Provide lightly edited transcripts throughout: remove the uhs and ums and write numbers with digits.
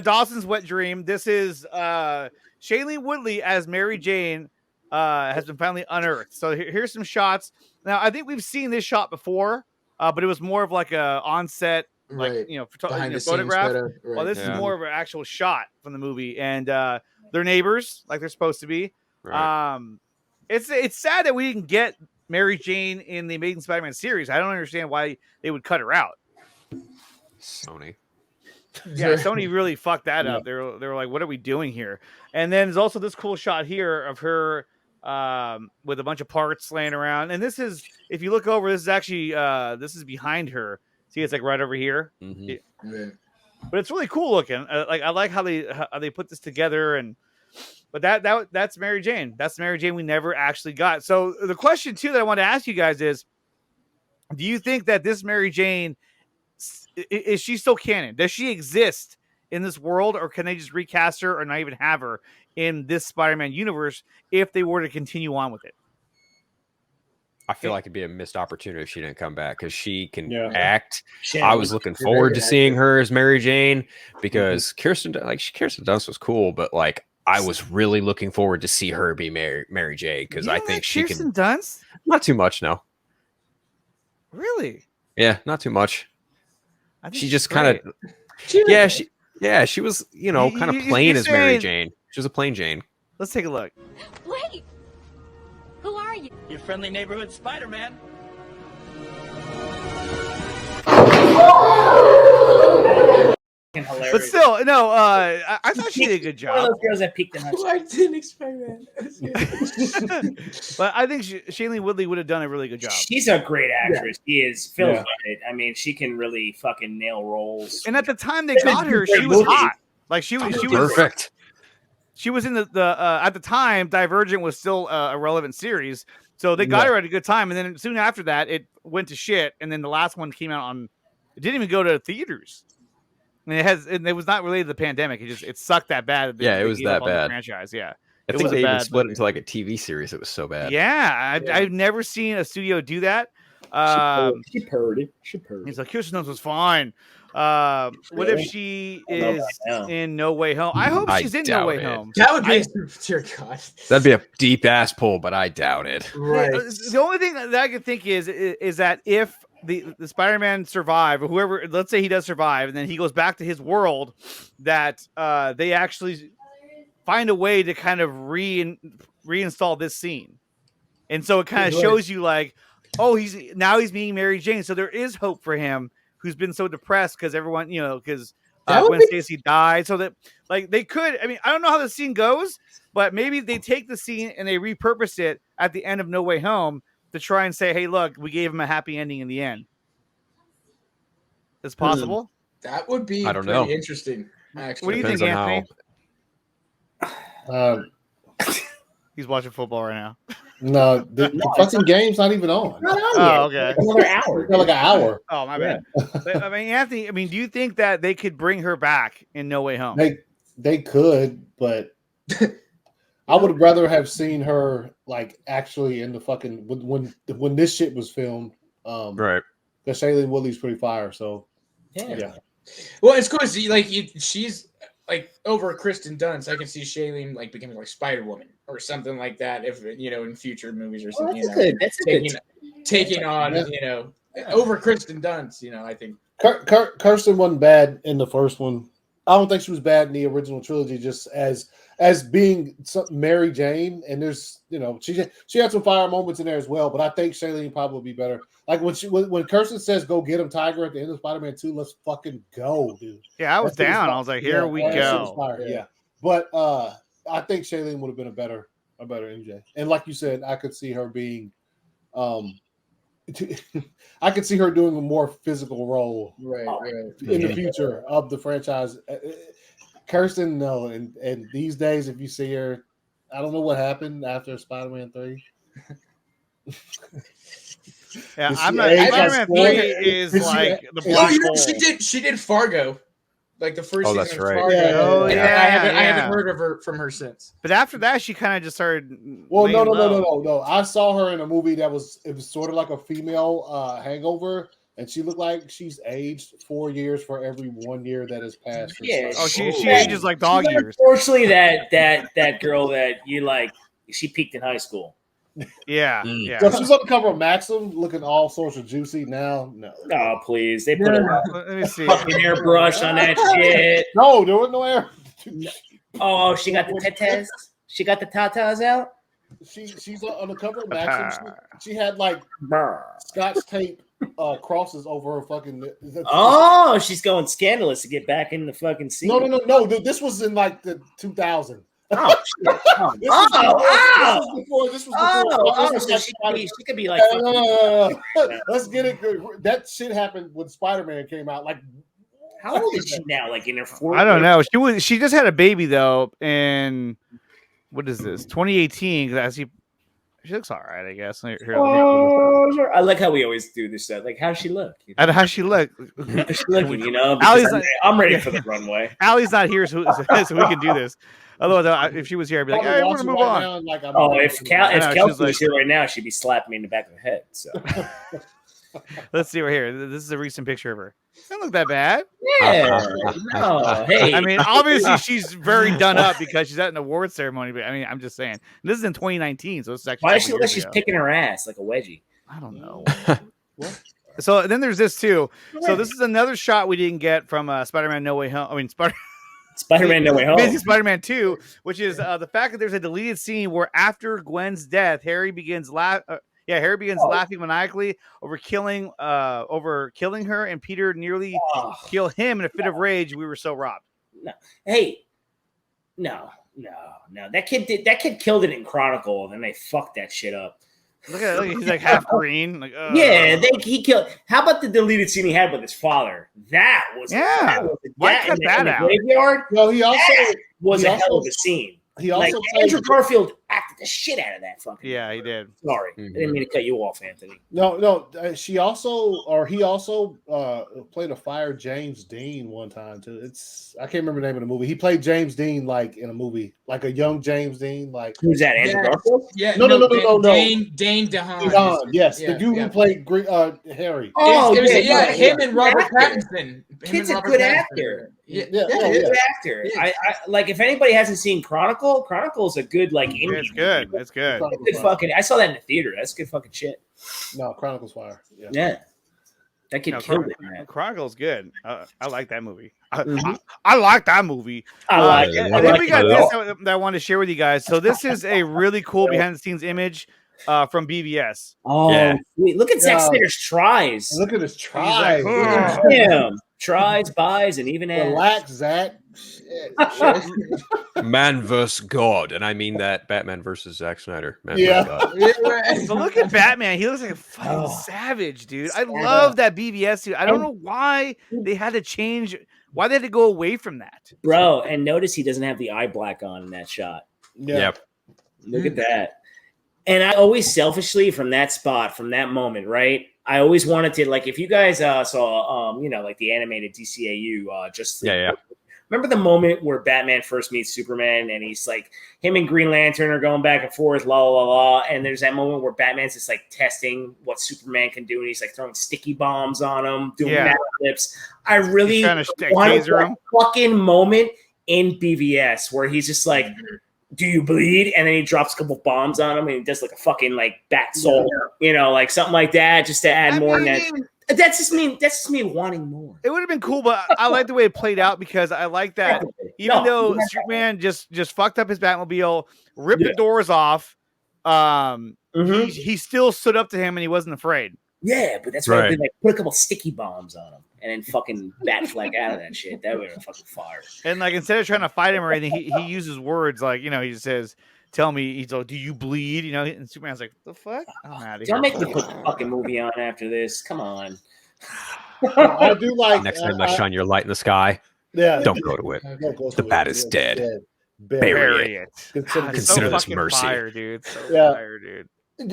Dawson's Wet Dream. This is Shailene Woodley as Mary Jane has been finally unearthed. So here's some shots. Now I think we've seen this shot before, but it was more of like a on-set, like Right. Behind the scenes photograph. photo. Right. Well, this is more of an actual shot from the movie, and they're neighbors, like they're supposed to be. Right. It's sad that we didn't get Mary Jane in the Amazing Spider-Man series. I don't understand why they would cut her out. Sony. Yeah, Sony really fucked that up. They were like, "What are we doing here?" And then there's also this cool shot here of her with a bunch of parts laying around. And this is, if you look over, this is actually this is behind her. See, it's like right over here. Mm-hmm. But it's really cool looking. Like I like how they put this together. And but that's Mary Jane. That's Mary Jane we never actually got. So the question too that I want to ask you guys is, do you think that this Mary Jane is she still canon? Does she exist in this world, or can they just recast her or not even have her in this Spider-Man universe if they were to continue on with it? I feel like it'd be a missed opportunity if she didn't come back, because she can act. Shit. I was looking forward to seeing her as Mary Jane, because Kirsten Dunst was cool, but like I was really looking forward to see her be Mary Jane, because I think she Kirsten can. Dunst? Not too much, no. Really? Yeah, not too much. I think She just kind of. She was, kind of plain as Mary Jane. She was a plain Jane. Let's take a look. Wait! Who are you? Your friendly neighborhood Spider-Man. Hilarious. But still, no, I thought she did a good job. One of those girls that peaked in her. I didn't expect that. But I think Shailene Woodley would have done a really good job. She's a great actress. She is. Phil's right. I mean, she can really fucking nail roles. And at the time they got her, she was hot. Like she was perfect. She was in the at the time, Divergent was still a relevant series, so they got her at a good time. And then soon after that, it went to shit. And then the last one came out on. It didn't even go to theaters. And it was not related to the pandemic. It sucked that bad. It was that bad. Franchise, yeah. I think they even split into like a TV series. It was so bad. Yeah, I've never seen a studio do that. She purred it. He's like, Kirsten Dunst was fine. What if she is in No Way Home? I hope she's in No Way Home. That would be, dear God. That'd be a deep ass pull, but I doubt it. Right. The only thing that I can think is that if the Spider-Man survive, or whoever, let's say he does survive, and then he goes back to his world, that they actually find a way to kind of reinstall this scene, and so it kind of shows you like, oh, he's being Mary Jane, so there is hope for him, who's been so depressed because everyone, because Gwen Stacy died, so that like they could. I mean, I don't know how the scene goes, but maybe they take the scene and they repurpose it at the end of No Way Home to try and say, hey, look, we gave him a happy ending in the end. It's possible. That would be I don't know. Interesting. Actually, What do you think, Depends Anthony? He's watching football right now. No, the fucking game's not even on. Not on Oh, yet. okay. Another hour. It's got like an hour. Oh, my bad. But, I mean, Anthony, do you think that they could bring her back in No Way Home? They could, but I would rather have seen her like actually in the fucking when this shit was filmed. Right. Because Shailene Woodley's pretty fire. So yeah. Well, it's cool to see she's like over Kristen Dunst. I can see Shailene like becoming like Spider-Woman or something like that. If in future movies or something. That's good. Taking on over Kristen Dunst. I think Kirsten wasn't bad in the first one. I don't think she was bad in the original trilogy, just as being Mary Jane. And there's, she had some fire moments in there as well. But I think Shailene probably would be better. Like when Kirsten says, "Go get him, Tiger," at the end of Spider-Man 2, let's fucking go, dude. Yeah, I was down. I was like, here we go. Yeah, but I think Shailene would have been a better MJ. And like you said, I could see her being, I could see her doing a more physical role, in the future of the franchise. Kirsten, no, and these days, if you see her, I don't know what happened after Spider-Man 3. Yeah, I'm not. Spider-Man 3 is like the black hole. She did Fargo, like the first season that's of right. Fargo. Oh, And yeah, I haven't heard from her since. But after that, she kind of just started. Well, no. I saw her in a movie it was sort of like a female Hangover, and she looked like she's aged 4 years for every 1 year that has passed. Yeah. Oh, she ages like dog years. Unfortunately, that girl that you like, she peaked in high school. Yeah, Mm. yeah. So she's on the cover of Maxim, looking all sorts of juicy now. No, Oh, please. They put a Let me see. fucking airbrush on that shit. no, there was no air. Oh, she got the tatas. She got the tatas out. She's on the cover of Maxim. She had like Scotch tape crosses over her fucking. Oh, she's going scandalous to get back in the fucking scene. No. This was in like the 2000. Oh, shit. This was before. So she could be like. No. Let's get it good. That shit happened when Spider-Man came out. Like, How old is she now? Like in her 40s? I don't know. She just had a baby though, in what is this? 2018. Because she looks all right, I guess. Here, Oh, sure. I like how we always do this stuff. Like, how's she look? You know? how's she look? How's she looking? You know, Allie's because I'm ready for the runway. Allie's not here, so we can do this. Otherwise, if she was here, I'd be like, "Hey, I want to move on." If Kelsey like- was here right now, she'd be slapping me in the back of the head. So Let's see right here. This is a recent picture of her. Doesn't look that bad. yeah, no, hey, I mean, obviously she's very done up because she's at an award ceremony. But I mean, I'm just saying. This is in 2019, so it's actually. why does she several look like years she's ago. picking her ass like a wedgie? I don't know. So then there's this too. So this is another shot we didn't get from Spider-Man No Way Home. I mean, Spider-Man No Way Home. Amazing Spider-Man 2, which is the fact that there's a deleted scene where after Gwen's death, Harry begins laughing maniacally over killing her, and Peter nearly kill him in a fit of rage. We were so robbed. No. Hey, no. That kid killed it in Chronicle, and then they fucked that shit up. Look at he's like half green. Like, Yeah, he killed. How about the deleted scene he had with his father? That was Why cut that out? Graveyard. No, he also Was a hell of a scene. He also played- Andrew Garfield acted the shit out of that fucking. Yeah, he did. Sorry, I didn't mean to cut you off, Anthony. No. He also played a fire James Dean one time too. I can't remember the name of the movie. He played James Dean like in a movie, like a young James Dean. Like Who's that? Andrew Garfield? Yeah, No. Dane DeHaan. DeHaan, yes, Yeah, the dude who played Harry. Oh, him and Robert Actor. Pattinson. Kid's a good actor. Yeah. Good actor. Yeah. I like. If anybody hasn't seen Chronicle, Chronicle's a good like indie. It's good. It's good. Good fucking. I saw that in the theater. That's good fucking shit. No, Chronicles Fire. Yeah. Yeah, that kid killed it, man. Chronicle's good. I like that movie. Mhm. I like that movie. I like Yeah, And it. then like we got it. this that I want to share with you guys. So this is a really cool behind the scenes image from BBS. Oh, Yeah. sweet. Look at Zack Yeah. Snyder's tries. Look at his try. He's like, Look at him. Tries, buys, and even adds. Relax, Zach. Shit. Man versus God, and I mean that Batman versus Zack Snyder. Man Yeah. versus God. So look at Batman. He looks like a fucking savage, dude. I love that BBS dude. I don't know why they had to change. Why they had to go away from that. Bro, and notice he doesn't have the eye black on in that shot. Yeah. Yep. Look at that. And I always selfishly, from that spot, from that moment, right? I always wanted to, like, if you guys saw, like the animated DCAU, Yeah. remember the moment where Batman first meets Superman and he's like, him and Green Lantern are going back and forth, la, la, la, and there's that moment where Batman's just like testing what Superman can do, and he's like throwing sticky bombs on him, doing Yeah. backflips. I really He's trying to wanted taser that him. fucking moment in BVS where he's just like, do you bleed? And then he drops a couple bombs on him and he does like a fucking like bat soul, like something like that, just to add more in that. That's just me wanting more. It would have been cool, but I like the way it played out because I like that. Even though Superman just fucked up his Batmobile, ripped the doors off, he still stood up to him and he wasn't afraid. Yeah, but that's why Right. I'd be like, put a couple sticky bombs on him and then fucking bat flag out of that shit. That would have fucking fired. And like instead of trying to fight him or anything, he uses words like, he just says, "Tell me," he's like, "Do you bleed?" And Superman's like, "The fuck? I'm out of here." Don't make me put the fucking movie on after this. Come on. I do like Next time I shine your light in the sky, Yeah. don't go to it. Don't go The to bat it. is Yeah, dead. Bury Bury it. Consider God, this so Consider this fucking mercy. fire, dude. So Yeah. fire, dude.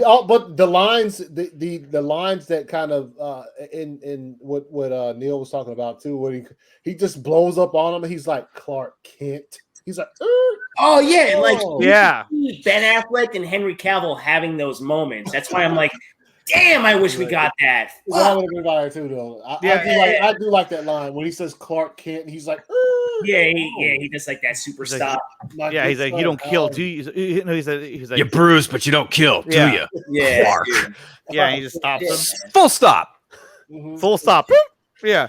Oh, but the lines, the lines that kind of in what Neil was talking about too, when he just blows up on him, and he's like Clark Kent. He's like, Oh yeah, like Yeah. Ben Affleck and Henry Cavill having those moments. That's why I'm like, damn, I wish we got that. That would have been fire too, though. I do like that line when he says Clark Kent. And he's like, he does like that super He's like, stop. Yeah, he's like, you don't kill, do you? He's like, You bruise, but you don't kill, do Yeah. you? Yeah, Clark. dude. yeah, he just stops him. Full stop. Full stop. Yeah.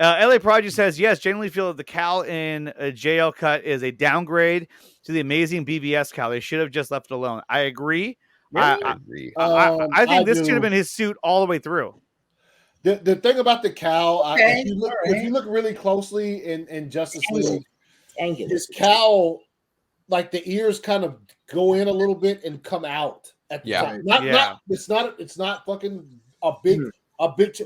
LA Prodigy says, yes, genuinely feel that the Cal in a JL cut is a downgrade to the amazing BVS Cal. They should have just left it alone. I agree. I think this should have been his suit all the way through. The thing about the cowl, Okay, if you look really closely in Justice League, Angular. his cowl, like the ears kind of go in a little bit and come out at the top. It's not fucking a big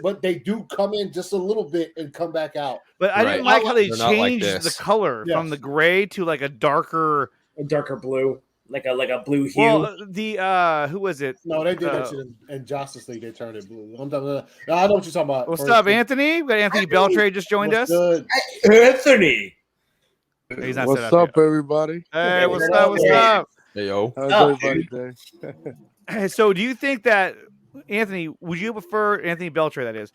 but they do come in just a little bit and come back out. But I didn't like how they They're not like changed the this. color from the gray to like a darker blue, like a blue hue. Well, the who was it? No, they did that shit in Justice League. They turned it blue. I know what you're talking about. What's up, Anthony? We got Anthony Beltray just joined us. Good? Anthony. He's not What's set up up, everybody? Hey, what's up? What's up? Hey, yo. How's everybody day? Hey, so, do you think that Anthony? Would you prefer Anthony Beltray? That is.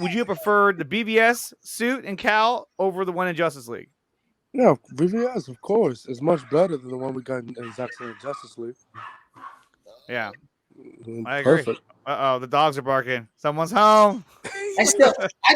Would you prefer the BVS suit and Cal over the one in Justice League? Yeah, BVS, of course. It's much better than the one we got in Zack Snyder Justice League. Yeah, I agree. Perfect. Uh-oh, the dogs are barking. Someone's home. I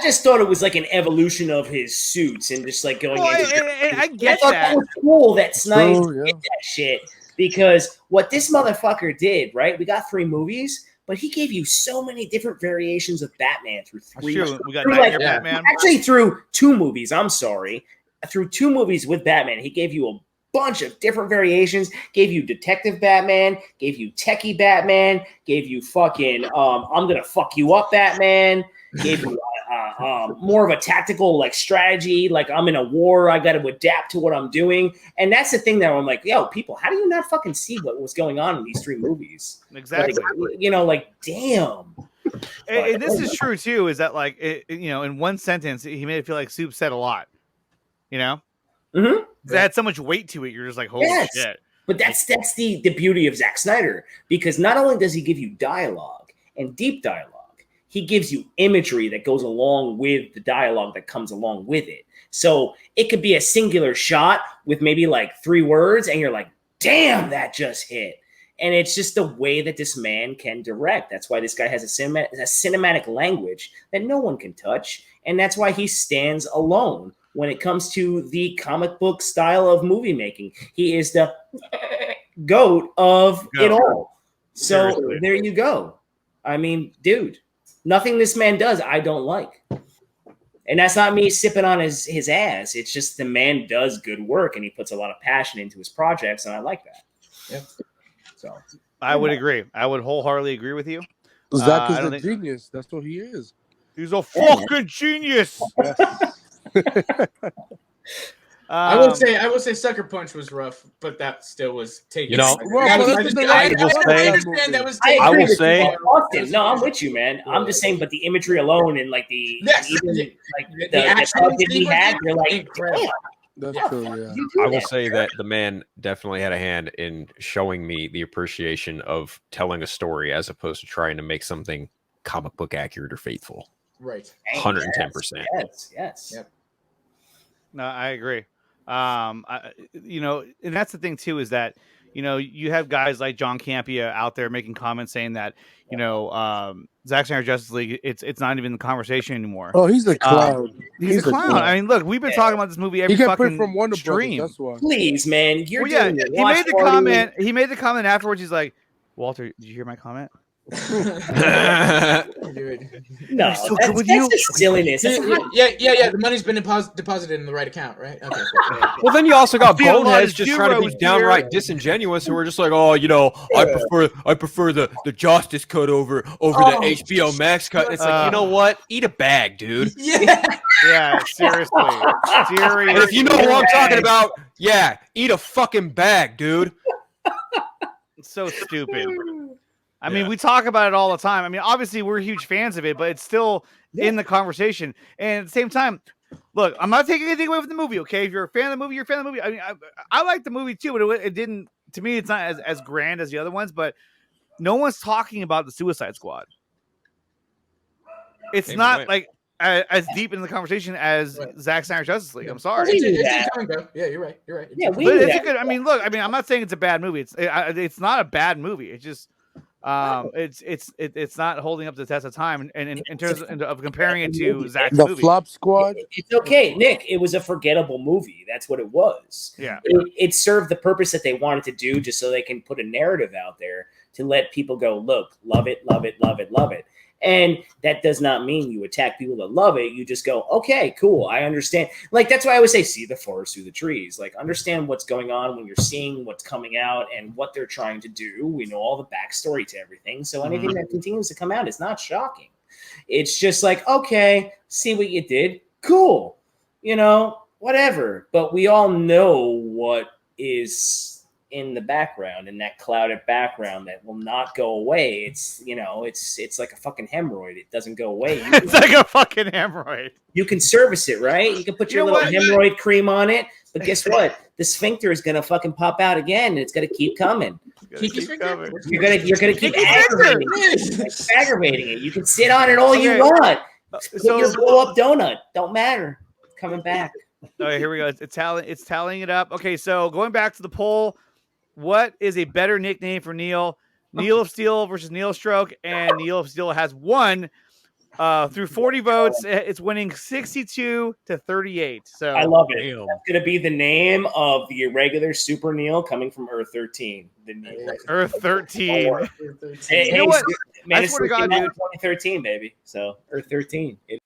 just thought it was like an evolution of his suits and just like going. I get thought that. was cool that Snyder True, did that shit because what this motherfucker did, right? We got 3 movies, but he gave you so many different variations of Batman through 3. True. We got through Nightmare Batman. Actually, through 2 movies. I'm sorry, through 2 movies with Batman, he gave you a bunch of different variations. Gave you Detective Batman, gave you Techie Batman, gave you fucking I'm gonna fuck you up Batman, gave you more of a tactical like strategy, like I'm in a war, I got to adapt to what I'm doing. And that's the thing that I'm like, yo, people, how do you not fucking see what was going on in these 3 movies? Exactly. Like, like damn. And this is true too. Is that like in one sentence he made it feel like Soup said a lot. Mm-hmm. That had so much weight to it. You're just like, holy shit. But that's the beauty of Zack Snyder, because not only does he give you dialogue and deep dialogue, he gives you imagery that goes along with the dialogue that comes along with it. So it could be a singular shot with maybe like 3 words, and you're like, damn, that just hit. And it's just the way that this man can direct. That's why this guy has a cinematic language that no one can touch. And that's why he stands alone when it comes to the comic book style of movie making. He is the GOAT of it all. So Seriously. there you go. I mean, dude, nothing this man does I don't like. And that's not me sipping on his ass. It's just the man does good work, and he puts a lot of passion into his projects, and I like that. Yep. So I would agree. I would wholeheartedly agree with you. Zack I is don't a think- genius. That's what he is. He's a fucking genius. I would say Sucker Punch was rough, but that still was taken. You know, well, I that's the right- understand that was I taken. I will agree with say- you, Austin. No, I'm with you, man. I'm just saying, but the imagery alone and like the Yes. even like The the action outfit he sequence had, is you're like, incredible. damn, That's true, yeah. you do I will that. say that the man definitely had a hand in showing me the appreciation of telling a story as opposed to trying to make something comic book accurate or faithful. Right. 110%. Yes. Yep. No, I agree. And that's the thing too, is that you have guys like John Campea out there making comments saying that Zack Snyder Justice League, it's not even the conversation anymore. Oh, he's a clown. He's a clown. I mean, look, we've been talking about this movie every He got fucking picked from Warner stream. Brothers. That's why. Please, man, you're Well, yeah, doing your he watch made the party. comment. He made the comment afterwards. He's like, Walter, did you hear my comment? Dude. No, so that's, good with that's you. just silliness. That's not- Yeah. The money's been deposited in the right account, right? Okay. Well, then you also got See, a lot of boneheads just trying to be zeros downright here. disingenuous, who are just like, oh, I prefer the Justice cut over the HBO Max cut. And it's like, you know what? Eat a bag, dude. Yeah. Yeah, seriously. And if you know who I'm talking about, yeah, eat a fucking bag, dude. It's so stupid. I mean, we talk about it all the time. I mean, obviously, we're huge fans of it, but it's still in the conversation. And at the same time, look, I'm not taking anything away from the movie, okay? If you're a fan of the movie, you're a fan of the movie. I mean, I like the movie too, but it didn't, to me, it's not as grand as the other ones. But no one's talking about the Suicide Squad. It's Maybe not wait. like as deep in the conversation as Right. Zack Snyder's Justice League. Yeah. I'm sorry. We knew It's that. a time, yeah, you're right. You're right. Yeah, we But knew it's a that. good. I mean, look. I mean, I'm not saying it's a bad movie. It's not a bad movie. It's just it's not holding up to the test of time. And in terms of comparing it to Zack's The movie, Flop Squad. It's okay, Nick. It was a forgettable movie. That's what it was. Yeah. It served the purpose that they wanted to do, just so they can put a narrative out there to let people go, look, love it, love it, love it, love it. And that does not mean you attack people that love it. You just go, okay, cool. I understand. Like, that's why I always say, see the forest through the trees. Like, understand what's going on when you're seeing what's coming out and what they're trying to do. We know all the backstory to everything. So anything that continues to come out is not shocking. It's just like, okay, see what you did. Cool. You know, whatever. But we all know what is in the background, in that clouded background that will not go away. It's, you know, it's like a fucking hemorrhoid. It doesn't go away. it's like a fucking hemorrhoid. You can service it, right? You can put your You know little what? hemorrhoid cream on it, but guess what? The sphincter is gonna fucking pop out again, and it's gonna keep coming. Keep his finger. coming. You're gonna keep Keep your aggravating it. It's aggravating it. You can sit on it all you Okay. want. Put So your blow up donut. Don't matter. It's coming back. okay, here we go. It's tallying it up. Okay, so going back to the poll, what is a better nickname for Neil? Neil of Steel versus Neil Stroke, and Neil of Steel has won through 40 votes. It's winning 62-38. So I love it. Damn. That's gonna be the name of the irregular Super Neil coming from Earth 13. The Neil. Earth 13. Hey, You know what? Man, I it's swear to God, came out in dude. 2013, baby. So Earth 13. It